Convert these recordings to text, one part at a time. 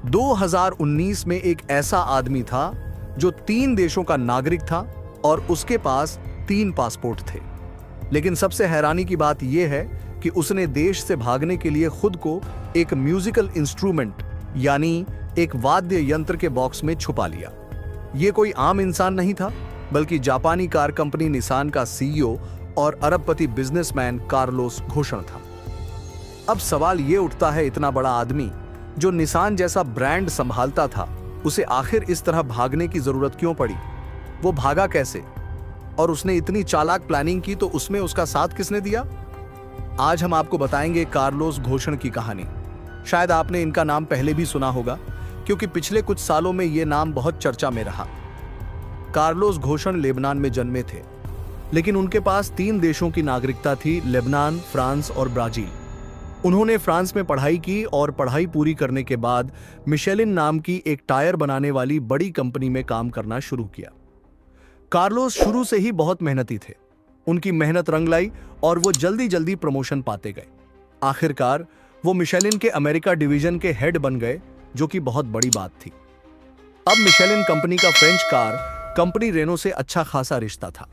2019 में एक ऐसा आदमी था जो 3 देशों का नागरिक था और उसके पास 3 पासपोर्ट थे। लेकिन सबसे हैरानी की बात यह है कि उसने देश से भागने के लिए खुद को एक म्यूजिकल इंस्ट्रूमेंट यानी एक वाद्य यंत्र के बॉक्स में छुपा लिया। यह कोई आम इंसान नहीं था, बल्कि जापानी कार कंपनी निसान का सीईओ और अरबपति बिजनेसमैन कार्लोस घोषण था। अब सवाल यह उठता है, इतना बड़ा आदमी जो निसान जैसा ब्रांड संभालता था, उसे आखिर इस तरह भागने की जरूरत क्यों पड़ी? वो भागा कैसे? और उसने इतनी चालाक प्लानिंग की तो उसमें उसका साथ किसने दिया? आज हम आपको बताएंगे कार्लोस घोषण की कहानी। शायद आपने इनका नाम पहले भी सुना होगा, क्योंकि पिछले कुछ सालों में यह नाम बहुत चर्चा में रहा। कार्लोस घोषण लेबनान में जन्मे थे, लेकिन उनके पास 3 देशों की नागरिकता थी, लेबनान, फ्रांस और ब्राजील। उन्होंने फ्रांस में पढ़ाई की और पढ़ाई पूरी करने के बाद मिशेलिन नाम की एक टायर बनाने वाली बड़ी कंपनी में काम करना शुरू किया। कार्लोस शुरू से ही बहुत मेहनती थे। उनकी मेहनत रंग लाई और वो जल्दी जल्दी प्रमोशन पाते गए। आखिरकार वो मिशेलिन के अमेरिका डिवीजन के हेड बन गए, जो कि बहुत बड़ी बात थी। अब मिशेलिन कंपनी का फ्रेंच कार कंपनी रेनो से अच्छा खासा रिश्ता था।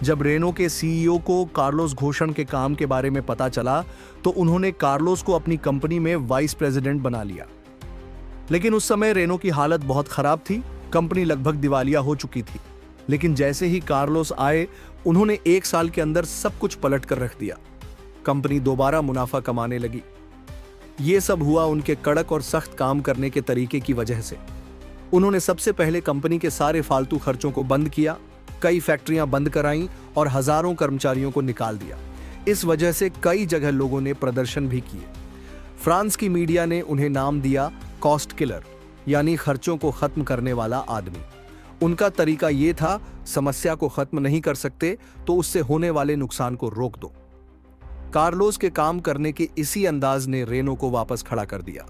जब रेनो के सीईओ को कार्लोस घोषण के काम के बारे में पता चला तो उन्होंने कार्लोस को अपनी कंपनी में वाइस प्रेसिडेंट बना लिया। लेकिन उस समय रेनो की हालत बहुत खराब थी, कंपनी लगभग दिवालिया हो चुकी थी। लेकिन जैसे ही कार्लोस आए, उन्होंने 1 साल के अंदर सब कुछ पलट कर रख दिया। कंपनी दोबारा मुनाफा कमाने लगी। यह सब हुआ उनके कड़क और सख्त काम करने के तरीके की वजह से। उन्होंने सबसे पहले कंपनी के सारे फालतू खर्चों को बंद किया, कई फैक्ट्रियां बंद कराईं और हजारों कर्मचारियों को निकाल दिया। इस वजह से कई जगह लोगों ने प्रदर्शन भी किए। फ्रांस की मीडिया ने उन्हें नाम दिया कॉस्ट किलर, यानी खर्चों को खत्म करने वाला आदमी। उनका तरीका यह था, समस्या को खत्म नहीं कर सकते तो उससे होने वाले नुकसान को रोक दो। कार्लोस के काम करने के इसी अंदाज ने रेनो को वापस खड़ा कर दिया।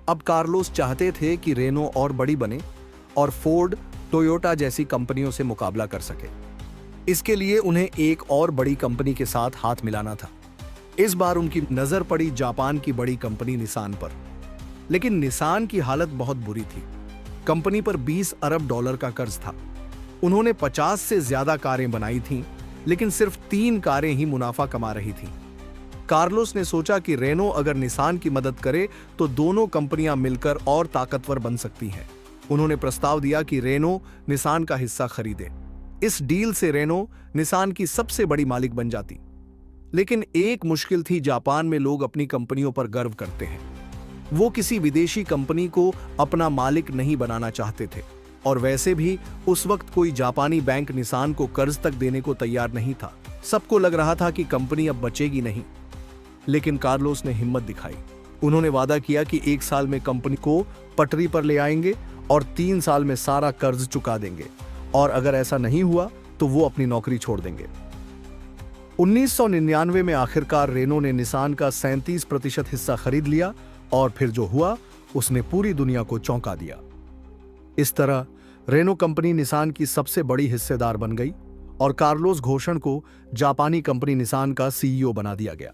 अब कार्लोस चाहते थे कि रेनो और बड़ी बने और फोर्ड, टोयोटा जैसी कंपनियों से मुकाबला कर सके। इसके लिए उन्हें एक और बड़ी कंपनी के साथ हाथ मिलाना था। इस बार उनकी नजर पड़ी जापान की बड़ी कंपनी निसान पर। लेकिन निसान की हालत बहुत बुरी थी। कंपनी पर $20 अरब का कर्ज था। उन्होंने 50 से ज्यादा कारें बनाई थीं, लेकिन सिर्फ 3 कारें ही मुनाफा कमा रही थीं। कार्लोस ने सोचा कि रेनो अगर निसान की मदद करे तो दोनों कंपनियां मिलकर और ताकतवर बन सकती हैं। उन्होंने प्रस्ताव दिया कि रेनो निसान का हिस्सा खरीदे। इस डील से रेनो निसान की सबसे बड़ी मालिक बन जाती। लेकिन एक मुश्किल थी, जापान में लोग अपनी कंपनियों पर गर्व करते हैं। वो किसी विदेशी कंपनी को अपना मालिक नहीं बनाना चाहते थे, और वैसे भी उस वक्त कोई जापानी बैंक निसान को कर्ज तक देने को तैयार नहीं था। सबको लग रहा था कि कंपनी अब बचेगी नहीं। लेकिन कार्लोस ने हिम्मत दिखाई। उन्होंने वादा किया कि 1 साल में कंपनी को पटरी पर ले आएंगे और 3 साल में सारा कर्ज चुका देंगे, और अगर ऐसा नहीं हुआ तो वो अपनी नौकरी छोड़ देंगे। 1999 में आखिरकार रेनो ने निसान का 37% हिस्सा खरीद लिया, और फिर जो हुआ उसने पूरी दुनिया को चौंका दिया। इस तरह रेनो कंपनी निसान की सबसे बड़ी हिस्सेदार बन गई और कार्लोस घोषण को जापानी कंपनी निसान का सीईओ बना दिया गया।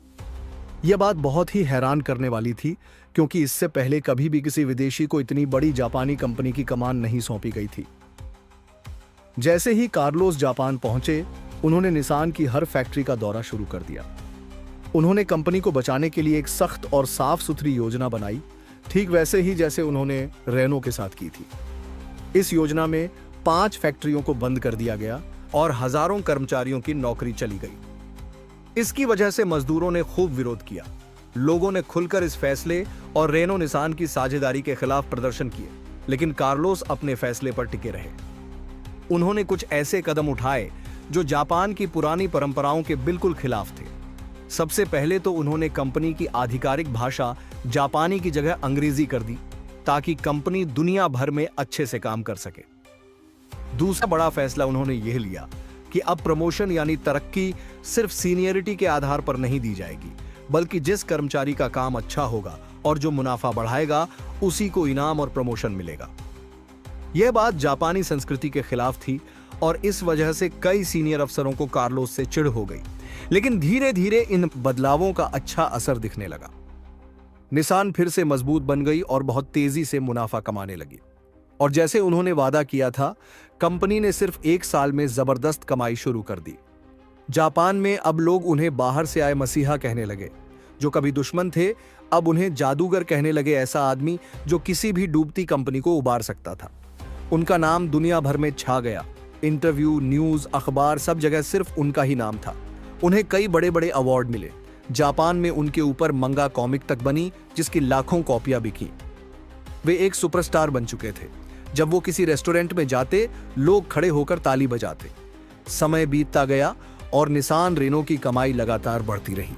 यह बात बहुत ही हैरान करने वाली थी, क्योंकि इससे पहले कभी भी किसी विदेशी को इतनी बड़ी जापानी कंपनी की कमान नहीं सौंपी गई थी। जैसे ही कार्लोस जापान पहुंचे, उन्होंने निसान की हर फैक्ट्री का दौरा शुरू कर दिया। उन्होंने कंपनी को बचाने के लिए एक सख्त और साफ सुथरी योजना बनाई, ठीक वैसे ही जैसे उन्होंने रेनो के साथ की थी। इस योजना में 5 फैक्ट्रियों को बंद कर दिया गया और हजारों कर्मचारियों की नौकरी चली गई। इसकी वजह से मजदूरों ने खूब विरोध किया। लोगों ने खुलकर इस फैसले और रेनो निसान की साझेदारी के खिलाफ प्रदर्शन किए, लेकिन कार्लोस अपने फैसले पर टिके रहे। उन्होंने कुछ ऐसे कदम उठाए जो जापान की पुरानी परंपराओं के बिल्कुल खिलाफ थे। सबसे पहले तो उन्होंने कंपनी की आधिकारिक भाषा जापानी की जगह अंग्रेजी कर दी, ताकि कंपनी दुनिया भर में अच्छे से काम कर सके। दूसरा बड़ा फैसला उन्होंने यह लिया कि अब प्रमोशन यानी तरक्की सिर्फ सीनियरिटी के आधार पर नहीं दी जाएगी, बल्कि जिस कर्मचारी का काम अच्छा होगा और जो मुनाफा बढ़ाएगा, उसी को इनाम और प्रमोशन मिलेगा। यह बात जापानी संस्कृति के खिलाफ थी और इस वजह से कई सीनियर अफसरों को कार्लोस से चिढ़ हो गई। लेकिन धीरे धीरे इन बदलावों का अच्छा असर दिखने लगा। निसान फिर से मजबूत बन गई और बहुत तेजी से मुनाफा कमाने लगी। और जैसे उन्होंने वादा किया था, कंपनी ने सिर्फ 1 साल में जबरदस्त कमाई शुरू कर दी। जापान में अब लोग उन्हें बाहर से आए मसीहा कहने लगे। जो कभी दुश्मन थे, अब उन्हें जादूगर कहने लगे, ऐसा आदमी जो किसी भी डूबती कंपनी को उबार सकता था। उनका नाम दुनिया भर में छा गया। इंटरव्यू, न्यूज, अखबार, सब जगह सिर्फ उनका ही नाम था। उन्हें कई बड़े बड़े अवार्ड मिले। जापान में उनके ऊपर मंगा कॉमिक तक बनी, जिसकी लाखों कॉपियां बिकी। वे एक सुपरस्टार बन चुके थे। जब वो किसी रेस्टोरेंट में जाते, लोग खड़े होकर ताली बजाते। समय बीतता गया और निसान रेनो की कमाई लगातार बढ़ती रही।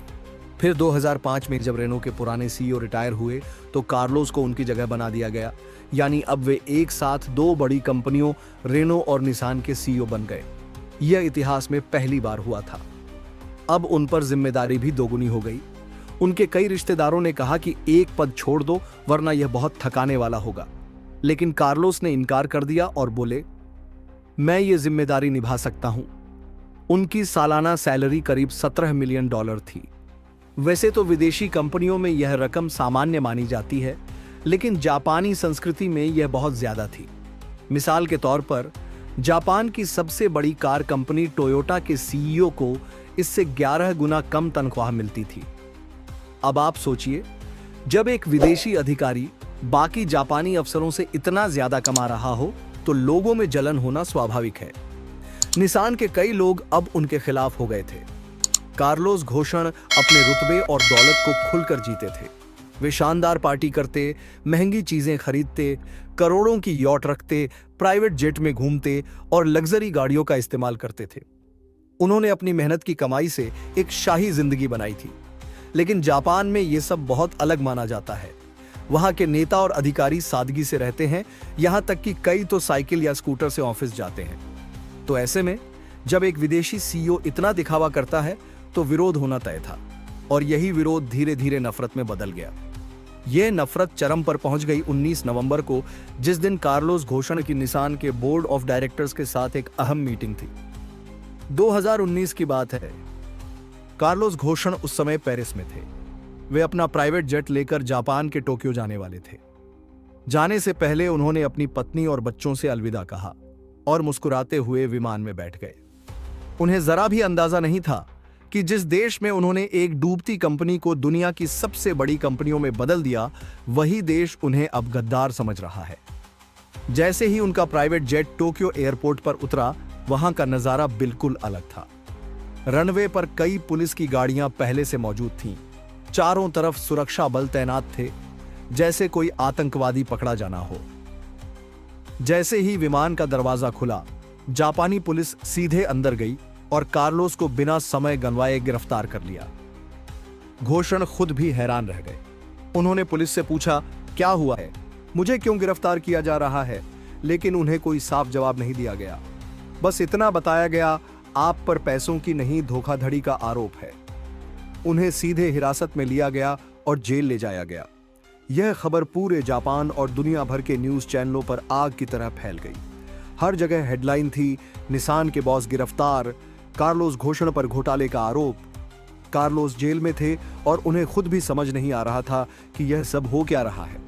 फिर 2005 में जब रेनो के पुराने सीईओ रिटायर हुए, तो कार्लोस को उनकी जगह बना दिया गया। यानी अब वे एक साथ 2 बड़ी कंपनियों रेनो और निसान के सीईओ बन गए। यह इतिहास में पहली बार हुआ था। अब उन पर जिम्मेदारी भी दोगुनी हो गई। उनके कई रिश्तेदारों ने कहा कि एक पद छोड़ दो, वरना यह बहुत थकाने वाला होगा। लेकिन कार्लोस ने इनकार कर दिया और बोले, मैं ये जिम्मेदारी निभा सकता हूं। उनकी सालाना सैलरी करीब $17 मिलियन थी। वैसे तो विदेशी कंपनियों में यह रकम सामान्य मानी जाती है, लेकिन जापानी संस्कृति में यह बहुत ज्यादा थी। मिसाल के तौर पर, जापान की सबसे बड़ी कार कंपनी टोयोटा के सीईओ को इससे 11 गुना कम तनख्वाह मिलती थी। अब आप सोचिए, जब एक विदेशी अधिकारी बाकी जापानी अफसरों से इतना ज्यादा कमा रहा हो, तो लोगों में जलन होना स्वाभाविक है। निसान के कई लोग अब उनके खिलाफ हो गए थे। कार्लोस घोषण अपने रुतबे और दौलत को खुलकर जीते थे। वे शानदार पार्टी करते, महंगी चीजें खरीदते, करोड़ों की यॉट रखते, प्राइवेट जेट में घूमते और लग्जरी गाड़ियों का इस्तेमाल करते थे। उन्होंने अपनी मेहनत की कमाई से एक शाही जिंदगी बनाई थी। लेकिन जापान में यह सब बहुत अलग माना जाता है। वहां के नेता और अधिकारी सादगी से रहते हैं, यहां तक कि कई तो साइकिल या स्कूटर से ऑफिस जाते हैं। तो ऐसे में जब एक विदेशी सीईओ इतना दिखावा करता है, तो विरोध होना तय था। और यही विरोध धीरे धीरे नफरत में बदल गया। यह नफरत चरम पर पहुंच गई 19 नवंबर को, जिस दिन कार्लोस घोषण की निसान के बोर्ड ऑफ डायरेक्टर्स के साथ एक अहम मीटिंग थी। 2019 की बात है। कार्लोस घोषण उस समय पेरिस में थे। वे अपना प्राइवेट जेट लेकर जापान के टोक्यो जाने वाले थे। जाने से पहले उन्होंने अपनी पत्नी और बच्चों से अलविदा कहा और मुस्कुराते हुए विमान में बैठ गए। उन्हें जरा भी अंदाजा नहीं था कि जिस देश में उन्होंने एक डूबती कंपनी को दुनिया की सबसे बड़ी कंपनियों में बदल दिया, वही देश उन्हें अब गद्दार समझ रहा है। जैसे ही उनका प्राइवेट जेट टोक्यो एयरपोर्ट पर उतरा, वहां का नजारा बिल्कुल अलग था। रनवे पर कई पुलिस की गाड़ियां पहले से मौजूद थीं। चारों तरफ सुरक्षा बल तैनात थे, जैसे कोई आतंकवादी पकड़ा जाना हो। जैसे ही विमान का दरवाजा खुला, जापानी पुलिस सीधे अंदर गई और कार्लोस को बिना समय गंवाए गिरफ्तार कर लिया। घोषण खुद भी हैरान रह गए। उन्होंने पुलिस से पूछा, क्या हुआ है, मुझे क्यों गिरफ्तार किया जा रहा है? लेकिन उन्हें कोई साफ जवाब नहीं दिया गया। बस इतना बताया गया, आप पर पैसों की नहीं, धोखाधड़ी का आरोप है। उन्हें सीधे हिरासत में लिया गया और जेल ले जाया गया। यह खबर पूरे जापान और दुनिया भर के न्यूज चैनलों पर आग की तरह फैल गई। हर जगह हेडलाइन थी, निसान के बॉस गिरफ्तार, कार्लोस घोषण पर घोटाले का आरोप। कार्लोस जेल में थे और उन्हें खुद भी समझ नहीं आ रहा था कि यह सब हो क्या रहा है।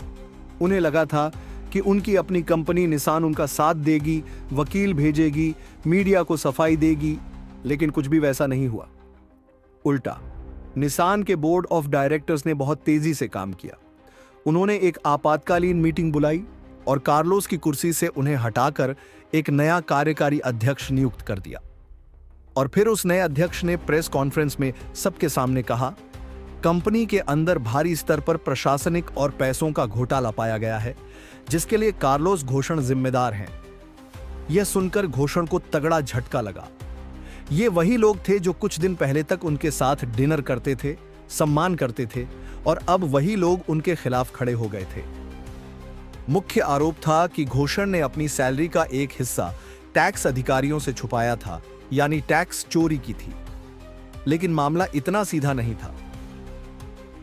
उन्हें लगा था कि उनकी अपनी कंपनी निसान उनका साथ देगी, वकील भेजेगी, मीडिया को सफाई देगी, लेकिन कुछ भी वैसा नहीं हुआ। उल्टा, निसान के बोर्ड ऑफ डायरेक्टर्स ने बहुत तेजी से काम किया। उन्होंने एक आपातकालीन मीटिंग बुलाई और कार्लोस की कुर्सी से उन्हें हटाकर एक नया कार्यकारी अध्यक्ष नियुक्त कर दिया। और फिर उस नए अध्यक्ष ने प्रेस कॉन्फ्रेंस में सबके सामने कहा, कंपनी के अंदर भारी स्तर पर प्रशासनिक और पैसों का घोटाला पाया गया है, जिसके लिए कार्लोस घोषण जिम्मेदार हैं। यह सुनकर घोषण को तगड़ा झटका लगा। ये वही लोग थे जो कुछ दिन पहले तक उनके साथ डिनर करते थे, सम्मान करते थे, और अब वही लोग उनके खिलाफ खड़े हो गए थे। मुख्य आरोप था कि घोषण ने अपनी सैलरी का एक हिस्सा टैक्स अधिकारियों से छुपाया था, यानी टैक्स चोरी की थी। लेकिन मामला इतना सीधा नहीं था।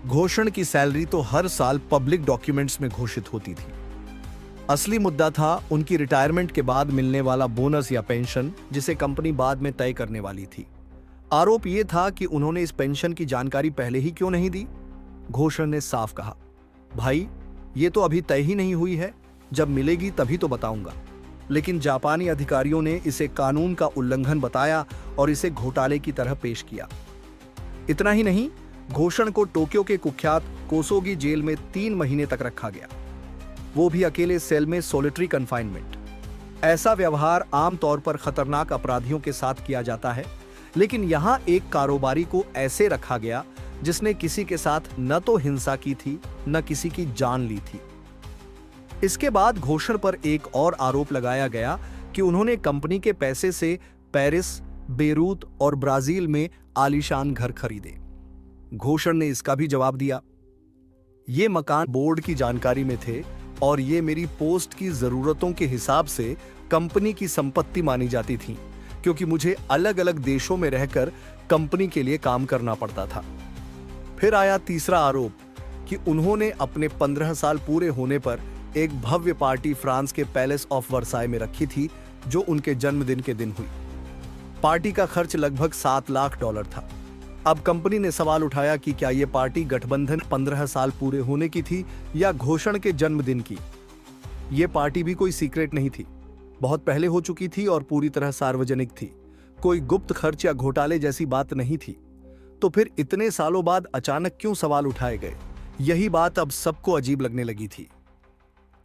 घोषण की सैलरी तो हर साल पब्लिक डॉक्यूमेंट्स में घोषित होती थी। असली मुद्दा था उनकी रिटायरमेंट के बाद मिलने वाला बोनस या पेंशन, जिसे कंपनी बाद में तय करने वाली थी। आरोप यह था कि उन्होंने इस पेंशन की जानकारी पहले ही क्यों नहीं दी। घोषण ने साफ कहा, भाई, ये तो अभी तय ही नहीं हुई है, जब मिलेगी तभी तो बताऊंगा। लेकिन जापानी अधिकारियों ने इसे कानून का उल्लंघन बताया और इसे घोटाले की तरह पेश किया। इतना ही नहीं, घोषण को टोक्यो के कुख्यात कोसोगी जेल में 3 महीने तक रखा गया, वो भी अकेले सेल में सॉलिटरी कन्फाइनमेंट। ऐसा व्यवहार आमतौर पर खतरनाक अपराधियों के साथ किया जाता है, लेकिन यहां एक कारोबारी को ऐसे रखा गया जिसने किसी के साथ न तो हिंसा की थी, न किसी की जान ली थी। इसके बाद घोषण पर एक और आरोप लगाया गया कि उन्होंने कंपनी के पैसे से पेरिस, बेरूत और ब्राजील में आलीशान घर खरीदे। घोषण ने इसका भी जवाब दिया, ये मकान बोर्ड की जानकारी में थे और ये मेरी पोस्ट की जरूरतों के हिसाब से कंपनी की संपत्ति मानी जाती थी, क्योंकि मुझे अलग अलग देशों में रहकर कंपनी के लिए काम करना पड़ता था। फिर आया तीसरा आरोप कि उन्होंने अपने 15 साल पूरे होने पर एक भव्य पार्टी फ्रांस के पैलेस ऑफ वर्साई में रखी थी, जो उनके जन्मदिन के दिन हुई। पार्टी का खर्च लगभग $7 लाख था। अब कंपनी ने सवाल उठाया कि क्या यह पार्टी गठबंधन 15 साल पूरे होने की थी या घोषण के जन्मदिन की। यह पार्टी भी कोई सीक्रेट नहीं थी, बहुत पहले हो चुकी थी और पूरी तरह सार्वजनिक थी। कोई गुप्त खर्च या घोटाले जैसी बात नहीं थी। तो फिर इतने सालों बाद अचानक क्यों सवाल उठाए गए? यही बात अब सबको अजीब लगने लगी थी।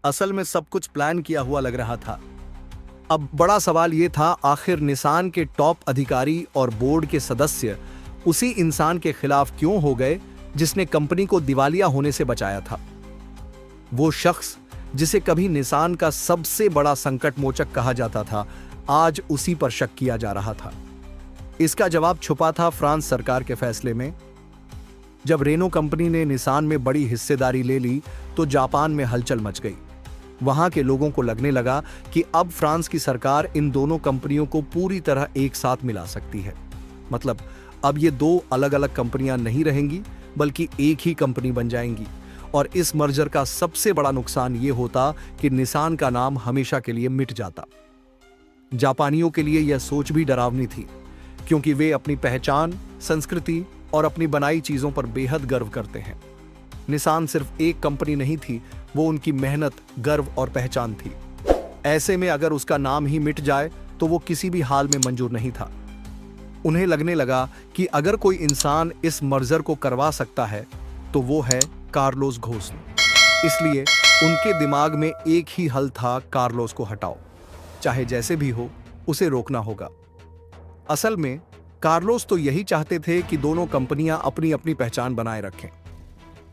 असल में सब कुछ प्लान किया हुआ लग रहा था। अब बड़ा सवाल यह था, आखिर निसान के टॉप अधिकारी और बोर्ड के सदस्य उसी इंसान के खिलाफ क्यों हो गए जिसने कंपनी को दिवालिया होने से बचाया था? वो शख्स जिसे कभी निसान का सबसे बड़ा संकट मोचक कहा जाता था, आज उसी पर शक किया जा रहा था। इसका जवाब छुपा था फ्रांस सरकार के फैसले में। जब रेनो कंपनी ने निसान में बड़ी हिस्सेदारी ले ली तो जापान में हलचल मच गई। वहां के लोगों को लगने लगा कि अब फ्रांस की सरकार इन दोनों कंपनियों को पूरी तरह एक साथ मिला सकती है। मतलब अब ये 2 अलग अलग कंपनियां नहीं रहेंगी, बल्कि एक ही कंपनी बन जाएंगी। और इस मर्जर का सबसे बड़ा नुकसान ये होता कि निसान का नाम हमेशा के लिए मिट जाता। जापानियों के लिए यह सोच भी डरावनी थी, क्योंकि वे अपनी पहचान, संस्कृति और अपनी बनाई चीजों पर बेहद गर्व करते हैं। निसान सिर्फ एक कंपनी नहीं थी, वो उनकी मेहनत, गर्व और पहचान थी। ऐसे में अगर उसका नाम ही मिट जाए तो वो किसी भी हाल में मंजूर नहीं था। उन्हें लगने लगा कि अगर कोई इंसान इस मर्जर को करवा सकता है तो वो है कार्लोस घोष। इसलिए उनके दिमाग में एक ही हल था, कार्लोस को हटाओ, चाहे जैसे भी हो, उसे रोकना होगा। असल में कार्लोस तो यही चाहते थे कि दोनों कंपनियां अपनी अपनी पहचान बनाए रखें,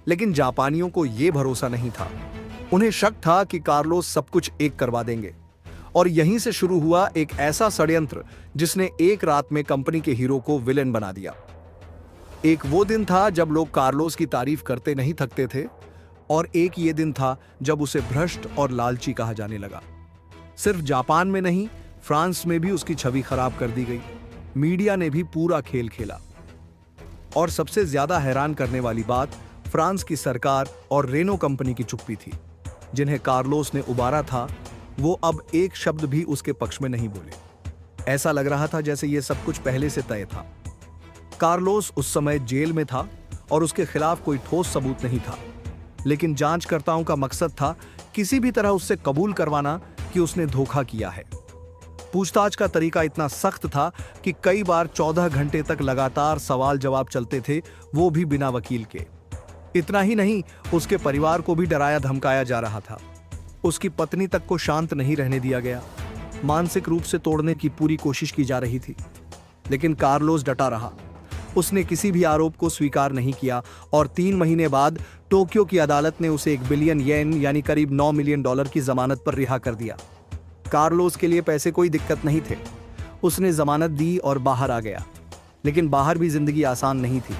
लेकिन जापानियों को यह भरोसा नहीं था। उन्हें शक था कि कार्लोस सब कुछ एक करवा देंगे। और यहीं से शुरू हुआ एक ऐसा षड्यंत्र जिसने एक रात में कंपनी के हीरो को विलेन बना दिया। एक वो दिन था जब लोग कार्लोस की तारीफ करते नहीं थकते थे, और एक ये दिन था जब उसे भ्रष्ट और लालची कहा जाने लगा। सिर्फ जापान में नहीं, फ्रांस में भी उसकी छवि खराब कर दी गई। मीडिया ने भी पूरा खेल खेला। और सबसे ज्यादा हैरान करने वाली बात फ्रांस की सरकार और रेनो कंपनी की चुप्पी थी। जिन्हें कार्लोस ने उबारा था, वो अब एक शब्द भी उसके पक्ष में नहीं बोले। ऐसा लग रहा था जैसे ये सब कुछ पहले से तय था। कार्लोस उस समय जेल में था और उसके खिलाफ कोई ठोस सबूत नहीं था, लेकिन जांचकर्ताओं का मकसद था किसी भी तरह उससे कबूल करवाना कि उसने धोखा किया है। पूछताछ का तरीका इतना सख्त था कि कई बार 14 घंटे तक लगातार सवाल जवाब चलते थे, वो भी बिना वकील के। इतना ही नहीं, उसके परिवार को भी डराया धमकाया जा रहा था। उसकी पत्नी तक को शांत नहीं रहने दिया गया। मानसिक रूप से तोड़ने की पूरी कोशिश की जा रही थी, लेकिन कार्लोस डटा रहा। उसने किसी भी आरोप को स्वीकार नहीं किया और 3 महीने बाद टोक्यो की अदालत ने उसे 1 बिलियन येन यानी करीब $9 मिलियन की जमानत पर रिहा कर दिया। कार्लोस के लिए पैसे कोई दिक्कत नहीं थे। उसने जमानत दी और बाहर आ गया। लेकिन बाहर भी जिंदगी आसान नहीं थी।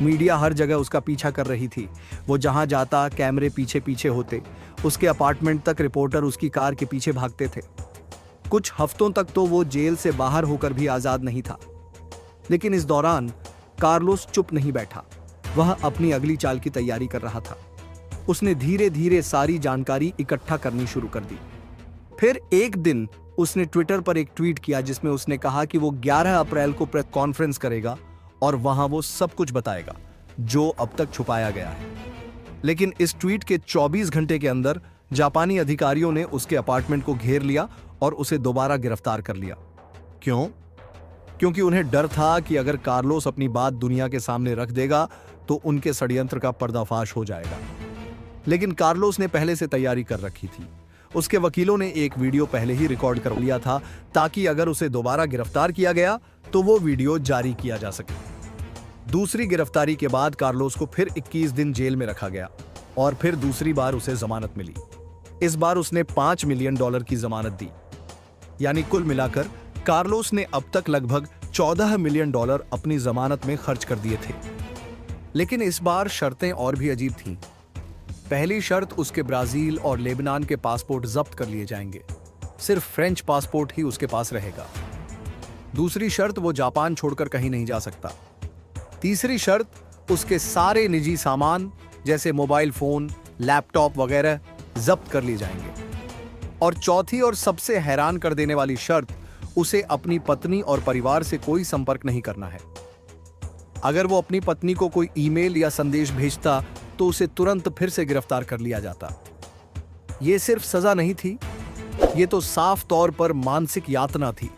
मीडिया हर जगह उसका पीछा कर रही थी। वो जहां जाता कैमरे पीछे पीछे होते। उसके अपार्टमेंट तक रिपोर्टर उसकी कार के पीछे भागते थे। कुछ हफ्तों तक तो वो जेल से बाहर होकर भी आजाद नहीं था। लेकिन इस दौरान कार्लोस चुप नहीं बैठा। वह अपनी अगली चाल की तैयारी कर रहा था। उसने धीरे धीरे सारी जानकारी इकट्ठा करनी शुरू कर दी। फिर एक दिन उसने ट्विटर पर एक ट्वीट किया जिसमें उसने कहा कि वो 11 अप्रैल को प्रेस कॉन्फ्रेंस करेगा और वहां वो सब कुछ बताएगा जो अब तक छुपाया गया है। लेकिन इस ट्वीट के 24 घंटे के अंदर जापानी अधिकारियों ने उसके अपार्टमेंट को घेर लिया और उसे दोबारा गिरफ्तार कर लिया। क्यों? क्योंकि उन्हें डर था कि अगर कार्लोस अपनी बात दुनिया के सामने रख देगा तो उनके षड्यंत्र का पर्दाफाश हो जाएगा। लेकिन कार्लोस ने पहले से तैयारी कर रखी थी। उसके वकीलों ने एक वीडियो पहले ही रिकॉर्ड कर लिया था ताकि अगर उसे दोबारा गिरफ्तार किया गया तो वो वीडियो जारी किया जा सके। दूसरी गिरफ्तारी के बाद कार्लोस को फिर 21 दिन जेल में रखा गया और फिर दूसरी बार उसे जमानत मिली। इस बार उसने $5 मिलियन की जमानत दी। यानी कुल मिलाकर कार्लोस ने अब तक लगभग $14 मिलियन अपनी जमानत में खर्च कर दिए थे। लेकिन इस बार शर्तें और भी अजीब थीं। पहली शर्त, उसके ब्राजील और लेबनान के पासपोर्ट जब्त कर लिए जाएंगे। सिर्फ फ्रेंच पासपोर्ट ही उसके पास रहेगा। दूसरी शर्त, वो जापान छोड़कर कहीं नहीं जा सकता। तीसरी शर्त, उसके सारे निजी सामान जैसे मोबाइल फोन, लैपटॉप वगैरह जब्त कर लिए जाएंगे। और चौथी और सबसे हैरान कर देने वाली शर्त, उसे अपनी पत्नी और परिवार से कोई संपर्क नहीं करना है। अगर वो अपनी पत्नी को कोई ईमेल या संदेश भेजता तो उसे तुरंत फिर से गिरफ्तार कर लिया जाता। ये सिर्फ सजा नहीं थी, ये तो साफ तौर पर मानसिक यातना थी।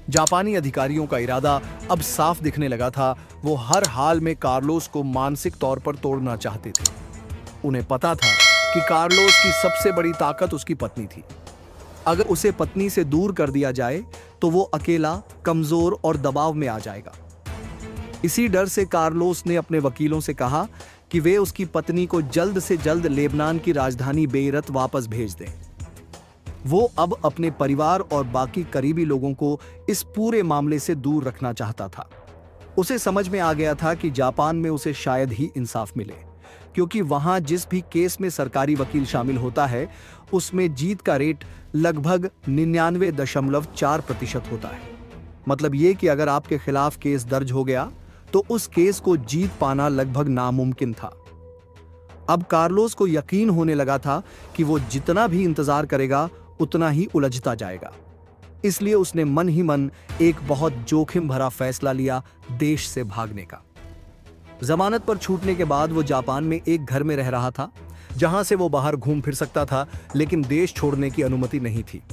जापानी अधिकारियों का इरादा अब साफ दिखने लगा था। वो हर हाल में कार्लोस को मानसिक तौर पर तोड़ना चाहते थे। उन्हें पता था कि कार्लोस की सबसे बड़ी ताकत उसकी पत्नी थी। अगर उसे पत्नी से दूर कर दिया जाए तो वो अकेला, कमजोर और दबाव में आ जाएगा। इसी डर से कार्लोस ने अपने वकीलों से कहा कि वे उसकी पत्नी को जल्द से जल्द लेबनान की राजधानी बेइरूत वापस भेज दें। वो अब अपने परिवार और बाकी करीबी लोगों को इस पूरे मामले से दूर रखना चाहता था। उसे समझ में आ गया था कि जापान में उसे शायद ही इंसाफ मिले, क्योंकि वहां जिस भी केस में सरकारी वकील शामिल होता है उसमें जीत का रेट लगभग 99.4% होता है। मतलब ये कि अगर आपके खिलाफ केस दर्ज हो गया तो उस केस को जीत पाना लगभग नामुमकिन था। अब कार्लोस को यकीन होने लगा था कि वो जितना भी इंतजार करेगा उतना ही उलझता जाएगा। इसलिए उसने मन ही मन एक बहुत जोखिम भरा फैसला लिया, देश से भागने का। जमानत पर छूटने के बाद वो जापान में एक घर में रह रहा था, जहां से वो बाहर घूम फिर सकता था, लेकिन देश छोड़ने की अनुमति नहीं थी।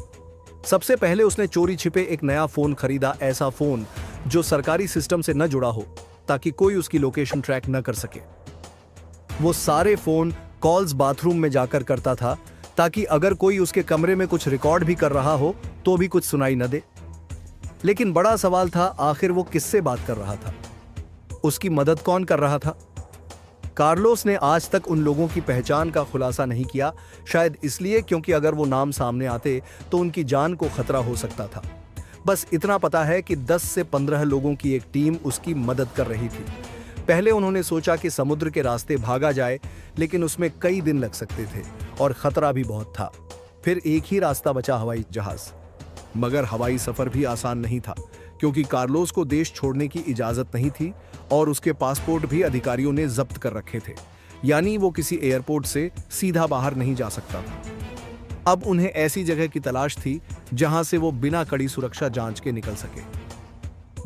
सबसे पहले उसने चोरी छिपे एक नया फोन खरीदा, ऐसा फोन जो सरकारी सिस्टम से न जुड़ा हो, ताकि कोई उसकी लोकेशन ट्रैक न कर सके। वो सारे फोन कॉल्स बाथरूम में जाकर करता था, ताकि अगर कोई उसके कमरे में कुछ रिकॉर्ड भी कर रहा हो तो भी कुछ सुनाई न दे। लेकिन बड़ा सवाल था, आखिर वो किससे बात कर रहा था? उसकी मदद कौन कर रहा था? कार्लोस ने आज तक उन लोगों की पहचान का खुलासा नहीं किया, शायद इसलिए क्योंकि अगर वो नाम सामने आते तो उनकी जान को खतरा हो सकता था। बस इतना पता है कि 10 से 15 लोगों की एक टीम उसकी मदद कर रही थी। पहले उन्होंने सोचा कि समुद्र के रास्ते भागा जाए, लेकिन उसमें कई दिन लग सकते थे और खतरा भी बहुत था। फिर एक ही रास्ता बचा, हवाई जहाज। मगर हवाई सफर भी आसान नहीं था, क्योंकि कार्लोस को देश छोड़ने की इजाजत नहीं थी और उसके पासपोर्ट भी अधिकारियों ने जब्त कर रखे थे। यानी वो किसी एयरपोर्ट से सीधा बाहर नहीं जा सकता था। अब उन्हें ऐसी जगह की तलाश थी जहां से वो बिना कड़ी सुरक्षा जांच के निकल सके।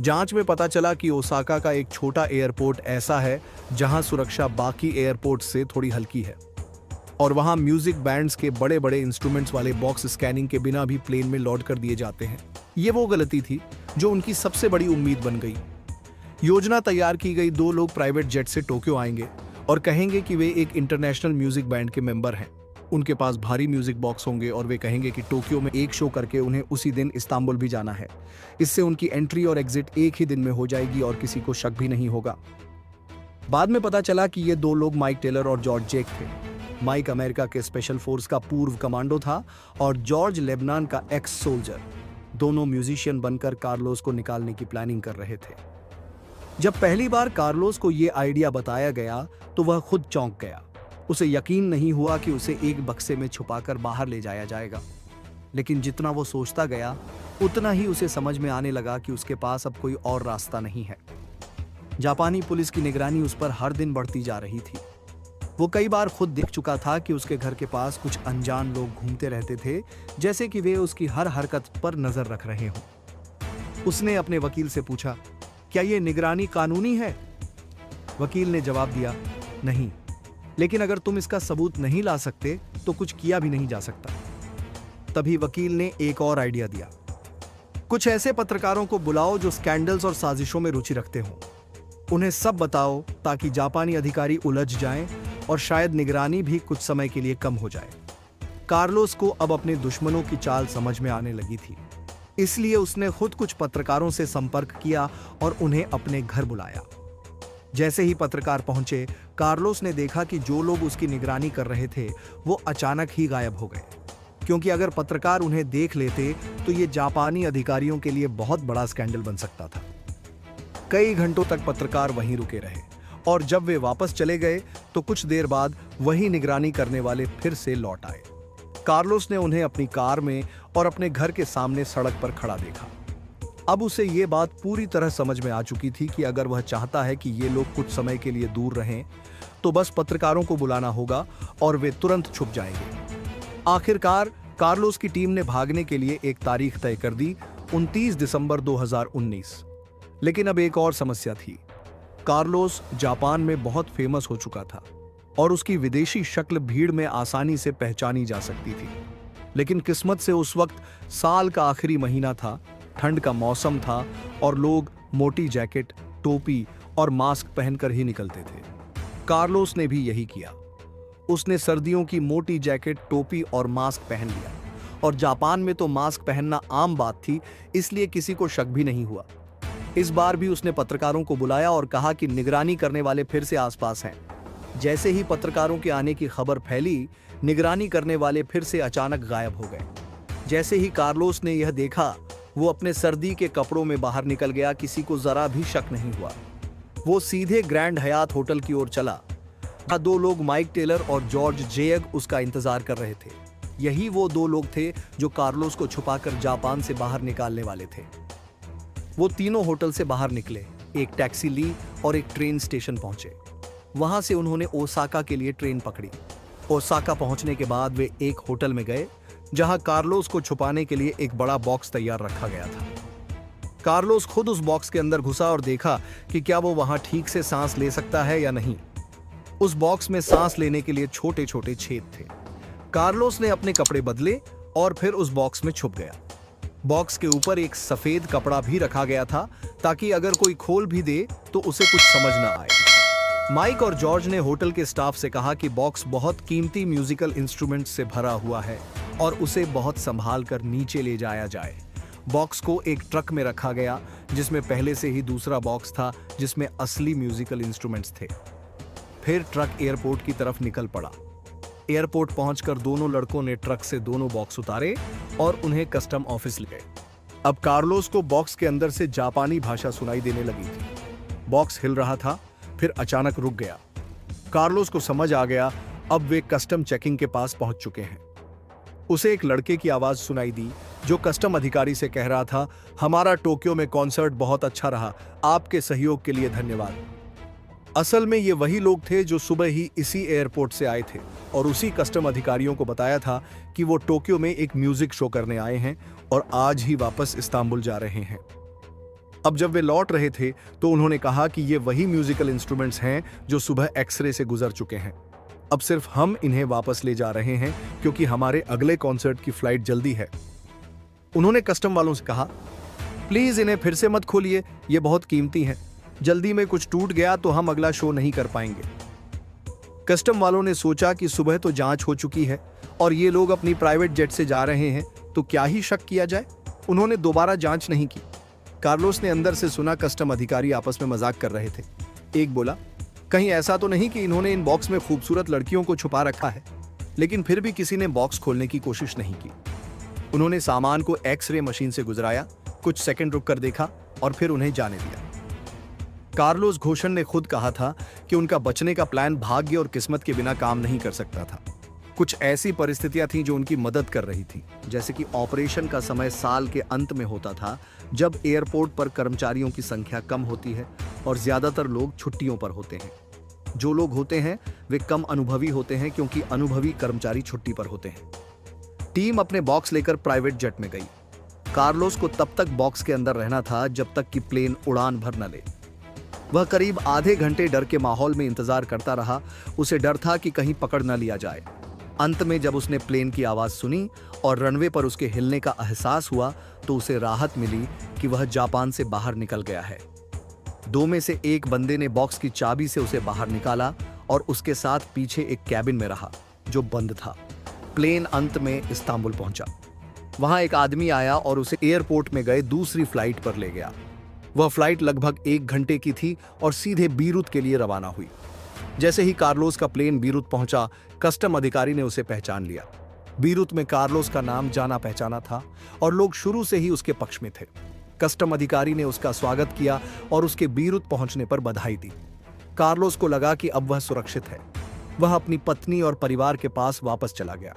जांच में पता चला कि ओसाका का एक छोटा एयरपोर्ट ऐसा है जहां सुरक्षा बाकी एयरपोर्ट से थोड़ी हल्की है, और वहां म्यूजिक बैंड्स के बड़े बड़े इंस्ट्रूमेंट्स वाले बॉक्स स्कैनिंग के बिना भी प्लेन में लोड कर दिए जाते हैं। ये वो गलती थी जो उनकी सबसे बड़ी उम्मीद बन गई। योजना तैयार की गई, 2 लोग प्राइवेट जेट से टोक्यो आएंगे और कहेंगे कि वे एक इंटरनेशनल म्यूजिक बैंड के मेंबर हैं। उनके पास भारी म्यूजिक बॉक्स होंगे और वे कहेंगे कि टोक्यो में एक शो करके उन्हें उसी दिन इस्तांबुल भी जाना है। इससे उनकी एंट्री और एग्जिट एक ही दिन में हो जाएगी और किसी को शक भी नहीं होगा। बाद में पता चला कि ये 2 लोग माइक टेलर और जॉर्ज जेक थे। माइक अमेरिका के स्पेशल फोर्स का पूर्व कमांडो था और जॉर्ज लेबनान का एक्स सोल्जर। दोनों म्यूजिशियन बनकर कार्लोस को निकालने की प्लानिंग कर रहे थे। जब पहली बार कार्लोस को यह आइडिया बताया गया तो वह खुद चौंक गया। उसे यकीन नहीं हुआ कि उसे एक बक्से में छुपाकर बाहर ले जाया जाएगा। लेकिन जितना वो सोचता गया उतना ही उसे समझ में आने लगा कि उसके पास अब कोई और रास्ता नहीं है। जापानी पुलिस की निगरानी उस पर हर दिन बढ़ती जा रही थी। वो कई बार खुद देख चुका था कि उसके घर के पास कुछ अनजान लोग घूमते रहते थे, जैसे कि वे उसकी हर हरकत पर नजर रख रहे हों। उसने अपने वकील से पूछा, क्या ये निगरानी कानूनी है? वकील ने जवाब दिया, नहीं, लेकिन अगर तुम इसका सबूत नहीं ला सकते तो कुछ किया भी नहीं जा सकता। तभी वकील ने एक और आइडिया दिया, कुछ ऐसे पत्रकारों को बुलाओ जो स्कैंडल्स और साजिशों में रुचि रखते हों। उन्हें सब बताओ ताकि जापानी अधिकारी उलझ जाएं और शायद निगरानी भी कुछ समय के लिए कम हो जाए। कार्लोस को अब अपने दुश्मनों की चाल समझ में आने लगी थी, इसलिए उसने खुद कुछ पत्रकारों से संपर्क किया और उन्हें अपने घर बुलाया। जैसे ही पत्रकार पहुंचे, कार्लोस ने देखा कि जो लोग उसकी निगरानी कर रहे थे वो अचानक ही गायब हो गए, क्योंकि अगर पत्रकार उन्हें देख लेते तो ये जापानी अधिकारियों के लिए बहुत बड़ा स्कैंडल बन सकता था। कई घंटों तक पत्रकार वहीं रुके रहे और जब वे वापस चले गए तो कुछ देर बाद वही निगरानी करने वाले फिर से लौट आए। कार्लोस ने उन्हें अपनी कार में और अपने घर के सामने सड़क पर खड़ा देखा। अब उसे ये बात पूरी तरह समझ में आ चुकी थी कि अगर वह चाहता है कि ये लोग कुछ समय के लिए दूर रहें तो बस पत्रकारों को बुलाना होगा और वे तुरंत छुप जाएंगे। आखिरकार कार्लोस की टीम ने भागने के लिए एक तारीख तय कर दी, 29 दिसंबर 2019। लेकिन अब एक और समस्या थी। कार्लोस जापान में बहुत फेमस हो चुका था और उसकी विदेशी शक्ल भीड़ में आसानी से पहचानी जा सकती थी। लेकिन किस्मत से उस वक्त साल का आखिरी महीना था, ठंड का मौसम था और लोग मोटी जैकेट, टोपी और मास्क पहनकर ही निकलते थे। कार्लोस ने भी यही किया। उसने सर्दियों की मोटी जैकेट, टोपी और मास्क पहन लिया और जापान में तो मास्क पहनना आम बात थी, इसलिए किसी को शक भी नहीं हुआ। इस बार भी उसने पत्रकारों को बुलाया और कहा कि निगरानी करने वाले फिर से आसपास हैं। जैसे ही पत्रकारों के आने की खबर फैली, निगरानी करने वाले फिर से अचानक गायब हो गए। जैसे ही कार्लोस ने यह देखा, वो अपने सर्दी के कपड़ों में बाहर निकल गया। किसी को जरा भी शक नहीं हुआ। वो सीधे ग्रैंड हयात होटल की ओर चला। वहां दो लोग, माइक टेलर और जॉर्ज जेयग, उसका इंतजार कर रहे थे। यही वो दो लोग थे जो कार्लोस को छुपाकर जापान से बाहर निकालने वाले थे। वो तीनों होटल से बाहर निकले, एक टैक्सी ली और एक ट्रेन स्टेशन पहुंचे। वहां से उन्होंने ओसाका के लिए ट्रेन पकड़ी। ओसाका पहुंचने के बाद वे एक होटल में गए जहां कार्लोस को छुपाने के लिए एक बड़ा बॉक्स तैयार रखा गया था। कार्लोस खुद उस बॉक्स के अंदर घुसा और देखा कि क्या वो वहां ठीक से सांस ले सकता है या नहीं। उस बॉक्स में सांस लेने के लिए छोटे छोटे छेद थे। कार्लोस ने अपने कपड़े बदले और फिर उस बॉक्स में छुप गया। बॉक्स के ऊपर एक सफेद कपड़ा भी रखा गया था ताकि अगर कोई खोल भी दे तो उसे कुछ समझ न आए। माइक और जॉर्ज ने होटल के स्टाफ से कहा कि बॉक्स बहुत कीमती म्यूजिकल इंस्ट्रूमेंट से भरा हुआ है और उसे बहुत संभाल कर नीचे ले जाया जाए। बॉक्स को एक ट्रक में रखा गया जिसमें पहले से ही दूसरा बॉक्स था जिसमें असली म्यूजिकल इंस्ट्रूमेंट्स थे। फिर ट्रक एयरपोर्ट की तरफ निकल पड़ा। एयरपोर्ट पहुंचकर दोनों लड़कों ने ट्रक से दोनों बॉक्स उतारे और उन्हें कस्टम ऑफिस ले गए। अब कार्लोस को बॉक्स के अंदर से जापानी भाषा सुनाई देने लगी थी। बॉक्स हिल रहा था, फिर अचानक रुक गया। कार्लोस को समझ आ गया अब वे कस्टम चेकिंग के पास पहुंच चुके हैं। उसे एक लड़के की आवाज सुनाई दी जो कस्टम अधिकारी से कह रहा था, हमारा टोक्यो में कॉन्सर्ट बहुत अच्छा रहा, आपके सहयोग के लिए धन्यवाद। असल में ये वही लोग थे जो सुबह ही इसी एयरपोर्ट से आए थे और उसी कस्टम अधिकारियों को बताया था कि वो टोक्यो में एक म्यूजिक शो करने आए हैं और आज ही वापस इस्तांबुल जा रहे हैं। अब जब वे लौट रहे थे तो उन्होंने कहा कि ये वही म्यूजिकल इंस्ट्रूमेंट्स हैं जो सुबह एक्सरे से गुजर चुके हैं। अब सिर्फ हम इन्हें वापस ले जा रहे हैं क्योंकि हमारे अगले कॉन्सर्ट की फ्लाइट जल्दी है। उन्होंने कस्टम वालों से कहा, प्लीज इन्हें फिर से मत खोलिए, ये बहुत कीमती हैं। जल्दी में कुछ टूट गया तो हम अगला शो नहीं कर पाएंगे। कस्टम वालों ने सोचा कि सुबह तो जांच हो चुकी है और ये लोग अपनी प्राइवेट जेट से जा रहे हैं तो क्या ही शक किया जाए। उन्होंने दोबारा जांच नहीं की। कार्लोस ने अंदर से सुना कस्टम अधिकारी आपस में मजाक कर रहे थे। एक बोला, कहीं ऐसा तो नहीं कि इन्होंने इन बॉक्स में खूबसूरत लड़कियों को छुपा रखा है। लेकिन फिर भी किसी ने बॉक्स खोलने की कोशिश नहीं की। उन्होंने सामान को एक्सरे मशीन से गुजराया, कुछ सेकंड रुककर देखा और फिर उन्हें जाने दिया। कार्लोस घोषण ने खुद कहा था कि उनका बचने का प्लान भाग्य और किस्मत के बिना काम नहीं कर सकता था। कुछ ऐसी परिस्थितियां थीं जो उनकी मदद कर रही थी, जैसे कि ऑपरेशन का समय साल के अंत में होता था जब एयरपोर्ट पर कर्मचारियों की संख्या कम होती है और ज्यादातर लोग छुट्टियों पर होते हैं। जो लोग होते हैं वे कम अनुभवी होते हैं क्योंकि अनुभवी कर्मचारी छुट्टी पर होते हैं। टीम अपने बॉक्स लेकर प्राइवेट जेट में गई। कार्लोस को तब तक बॉक्स के अंदर रहना था जब तक कि प्लेन उड़ान भर न ले। वह करीब आधे घंटे डर के माहौल में इंतजार करता रहा। उसे डर था कि कहीं पकड़ न लिया जाए। अंत में जब उसने प्लेन की आवाज सुनी और रनवे पर उसके हिलने का एहसास हुआ तो उसे राहत मिली कि वह जापान से बाहर निकल गया है। दो में से एक बंदे ने बॉक्स की चाबी से उसे बाहर निकाला और उसके साथ पीछे एक कैबिन में रहा जो बंद था। प्लेन अंत में इस्तांबुल पहुंचा। वहां एक आदमी आया और उसे एयरपोर्ट में गए दूसरी फ्लाइट पर ले गया। वह फ्लाइट लगभग 1 घंटे की थी और सीधे बीरूत के लिए रवाना हुई। जैसे ही कार्लोस का प्लेन बीरूत पहुंचा, कस्टम अधिकारी ने उसे पहचान लिया। बीरूत में कार्लोस का नाम जाना पहचाना था और लोग शुरू से ही उसके पक्ष में थे। कस्टम अधिकारी ने उसका स्वागत किया और उसके बीरूत पहुंचने पर बधाई दी। कार्लोस को लगा कि अब वह सुरक्षित है। वह अपनी पत्नी और परिवार के पास वापस चला गया।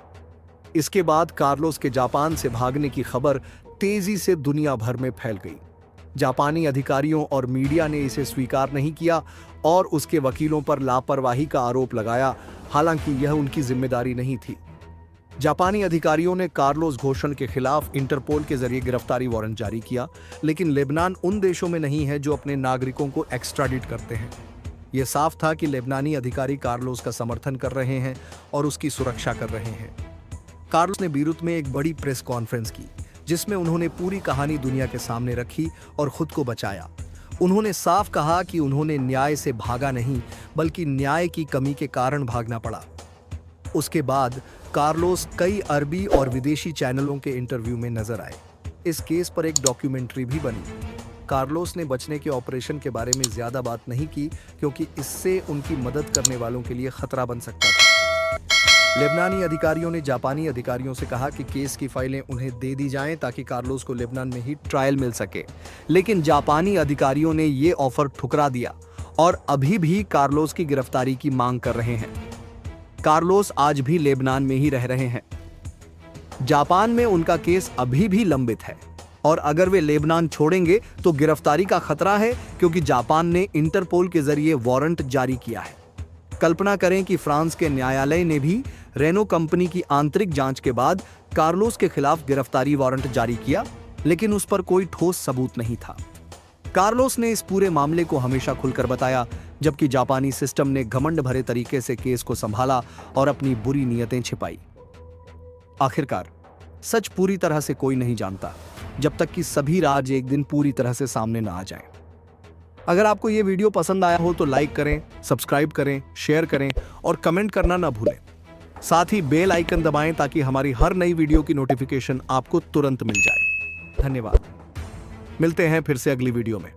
इसके बाद कार्लोस के जापान से भागने की खबर तेजी से दुनिया भर में फैल गई। जापानी अधिकारियों और मीडिया ने इसे स्वीकार नहीं किया और उसके वकीलों पर लापरवाही का आरोप लगाया, हालांकि यह उनकी जिम्मेदारी नहीं थी। जापानी अधिकारियों ने कार्लोस घोषण के खिलाफ इंटरपोल के जरिए गिरफ्तारी वारंट जारी किया, लेकिन लेबनान उन देशों में नहीं है जो अपने नागरिकों को एक्स्ट्राडिट करते हैं। यह साफ था कि लेबनानी अधिकारी कार्लोस का समर्थन कर रहे हैं और उसकी सुरक्षा कर रहे हैं। कार्लोस ने बीरूत में एक बड़ी प्रेस कॉन्फ्रेंस की जिसमें उन्होंने पूरी कहानी दुनिया के सामने रखी और खुद को बचाया। उन्होंने साफ कहा कि उन्होंने न्याय से भागा नहीं, बल्कि न्याय की कमी के कारण भागना पड़ा। उसके बाद कार्लोस कई अरबी और विदेशी चैनलों के इंटरव्यू में नजर आए। इस केस पर एक डॉक्यूमेंट्री भी बनी। कार्लोस ने बचने के ऑपरेशन के बारे में ज्यादा बात नहीं की क्योंकि इससे उनकी मदद करने वालों के लिए खतरा बन सकता था। लेबनानी अधिकारियों ने जापानी अधिकारियों से कहा कि केस की फाइलें उन्हें दे दी जाएं ताकि कार्लोस को लेबनान में ही ट्रायल मिल सके, लेकिन जापानी अधिकारियों ने ये ऑफर ठुकरा दिया और अभी भी कार्लोस की गिरफ्तारी की मांग कर रहे हैं। कार्लोस आज भी लेबनान में ही रह रहे हैं। जापान में उनका केस अभी भी लंबित है और अगर वे लेबनान छोड़ेंगे तो गिरफ्तारी का खतरा है क्योंकि जापान ने इंटरपोल के जरिए वारंट जारी किया है। कल्पना करें कि फ्रांस के न्यायालय ने भी रेनो कंपनी की आंतरिक जांच के बाद कार्लोस के खिलाफ गिरफ्तारी वारंट जारी किया, लेकिन उस पर कोई ठोस सबूत नहीं था। कार्लोस ने इस पूरे मामले को हमेशा खुलकर बताया, जबकि जापानी सिस्टम ने घमंड भरे तरीके से केस को संभाला और अपनी बुरी नीयतें छिपाई। आखिरकार सच पूरी तरह से कोई नहीं जानता जब तक कि सभी राज एक दिन पूरी तरह से सामने न आ जाएं। अगर आपको ये वीडियो पसंद आया हो तो लाइक करें, सब्सक्राइब करें, शेयर करें और कमेंट करना ना भूलें। साथ ही बेल आइकन दबाएं ताकि हमारी हर नई वीडियो की नोटिफिकेशन आपको तुरंत मिल जाए। धन्यवाद। मिलते हैं फिर से अगली वीडियो में।